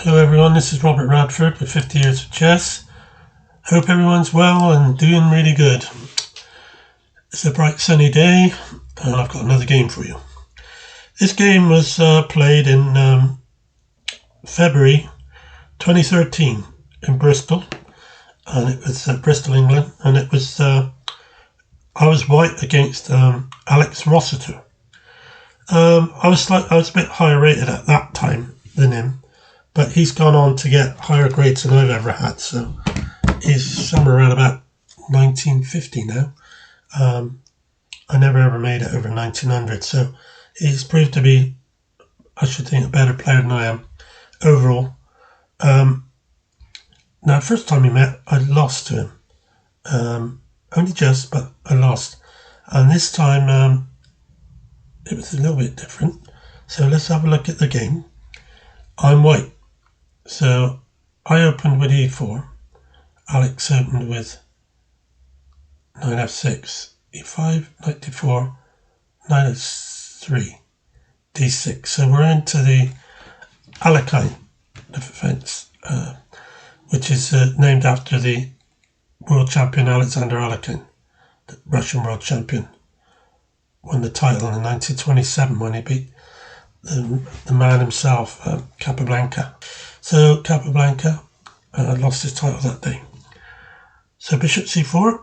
Hello everyone, this is Robert Radford with 50 Years of Chess. Hope everyone's well and doing really good. It's a bright sunny day and I've got another game for you. This game was played in February 2013 in Bristol, and it was Bristol, England, and it was I was white against Alex Rossiter. I was a bit higher rated at that time than him, but he's gone on to get higher grades than I've ever had, so he's somewhere around about 1950 now. I never ever made it over 1900, so he's proved to be, I should think, a better player than I am overall. Now, first time we met, I lost to him. Only just, but I lost. And this time, it was a little bit different. So let's have a look at the game. I'm white. So I opened with e4. Alex opened with knight f6, e5, knight d4, knight f3, d6. So we're into the Alekhine defense, which is named after the world champion Alexander Alekhine, the Russian world champion. Won the title in 1927 when he beat the man himself, Capablanca. So Capablanca lost his title that day. So bishop c4,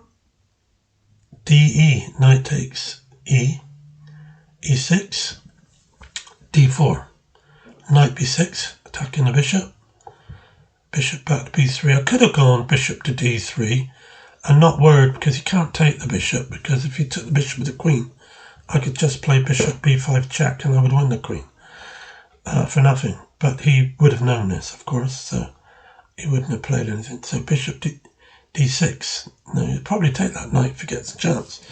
de, knight takes e, e6, d4, knight b6, attacking the bishop, bishop back to b3. I could have gone bishop to d3 and not worried, because you can't take the bishop, because if you took the bishop with the queen, I could just play bishop b5 check and I would win the queen for nothing. But he would have known this, of course, so he wouldn't have played anything. So bishop d6. No, he'd probably take that knight if he gets a chance.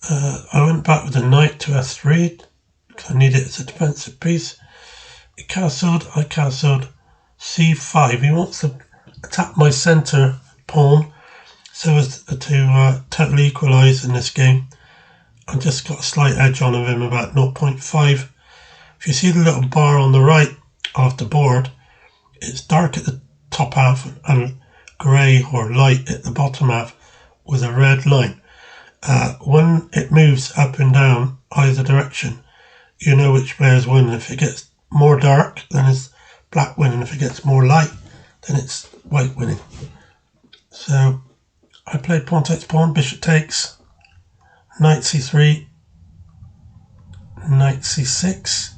I went back with a knight to f3 because I need it as a defensive piece. I castled c5. He wants to attack my centre pawn so as to totally equalise in this game. I've just got a slight edge on him, about 0.5. If you see the little bar on the right of the board, it's dark at the top half and grey or light at the bottom half with a red line. When it moves up and down either direction, you know which player's winning. If it gets more dark, then it's black winning. If it gets more light, then it's white winning. So I played pawn takes pawn, bishop takes, knight c3, knight c6.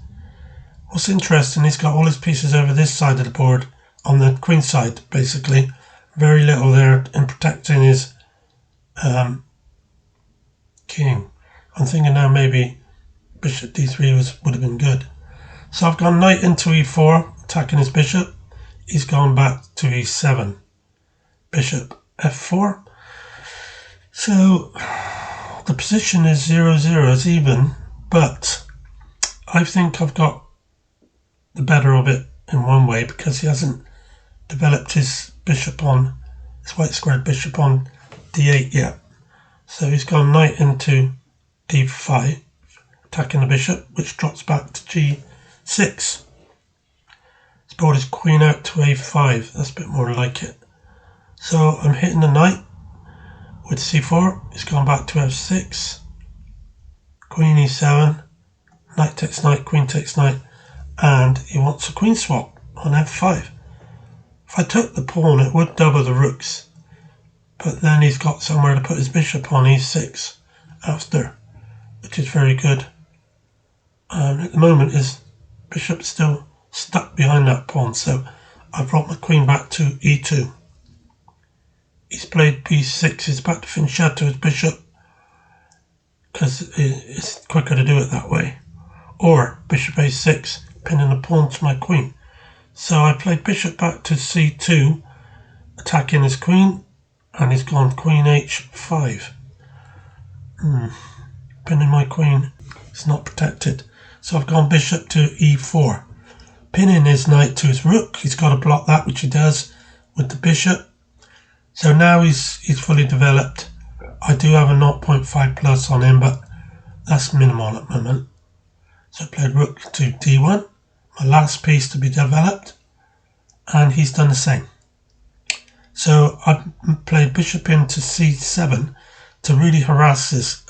What's interesting, he's got all his pieces over this side of the board, on the queen side, basically. Very little there in protecting his king. I'm thinking now maybe bishop d3 would have been good. So I've gone knight into e4, attacking his bishop. He's gone back to e7. Bishop f4. So the position is 0-0, it's even, but I think I've got the better of it in one way, because he hasn't developed his bishop on, his white squared bishop on d8 yet. So he's gone knight into d5, attacking the bishop, which drops back to g6. He's brought his queen out to a5, that's a bit more like it. So I'm hitting the knight with c4, he's gone back to f6, queen e7, knight takes knight, queen takes knight, and he wants a queen swap on f5. If I took the pawn, it would double the rooks, but then he's got somewhere to put his bishop on e6 after, which is very good. At the moment, his bishop's still stuck behind that pawn, so I brought my queen back to e2. He's played b6, he's about to fianchetto his bishop, because it's quicker to do it that way. Or bishop a6, pinning the pawn to my queen. So I played bishop back to c2, attacking his queen, and he's gone queen h5. Pinning my queen, it's not protected. So I've gone bishop to e4, pinning his knight to his rook. He's got to block that, which he does with the bishop. So now he's fully developed. I do have a 0.5 plus on him, but that's minimal at the moment. So I played rook to d1, my last piece to be developed. and he's done the same. So I played bishop into c7 to really harass his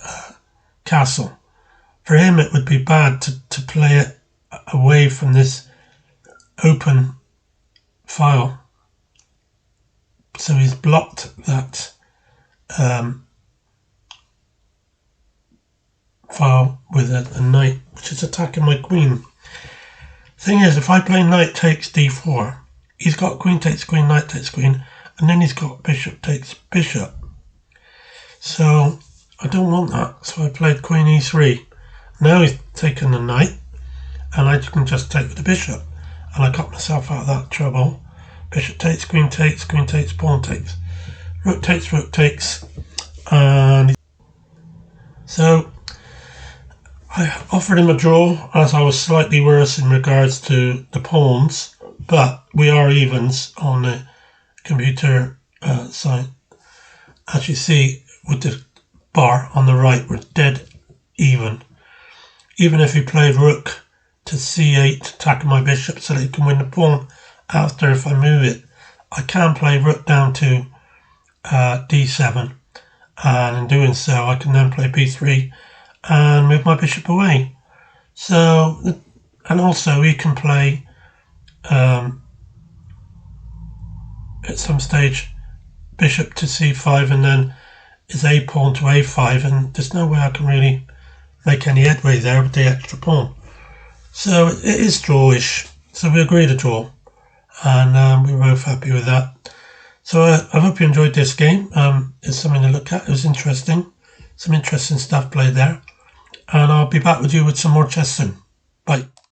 castle. For him, it would be bad to play it away from this open file. So he's blocked that file with a knight, which is attacking my queen. Thing is, if I play knight takes d4, he's got queen takes queen, knight takes queen, and then he's got bishop takes bishop. So I don't want that, so I played queen e3. Now he's taken the knight, and I can just take with the bishop, and I got myself out of that trouble. Bishop takes, pawn takes, rook takes, and so I offered him a draw as I was slightly worse in regards to the pawns, but we are evens on the computer side. As you see with the bar on the right, we're dead even. Even if he played rook to c8, attacking my bishop so that he can win the pawn after if I move it, I can play rook down to d7, and in doing so I can then play b3 and move my bishop away. So, and also he can play at some stage bishop to c5 and then his a pawn to a5, and there's no way I can really make any headway there with the extra pawn. So it is drawish. So we agreed to draw, and we were both happy with that. So I hope you enjoyed this game. It's something to look at. It was interesting. Some interesting stuff played there. And I'll be back with you with some more chess soon. Bye.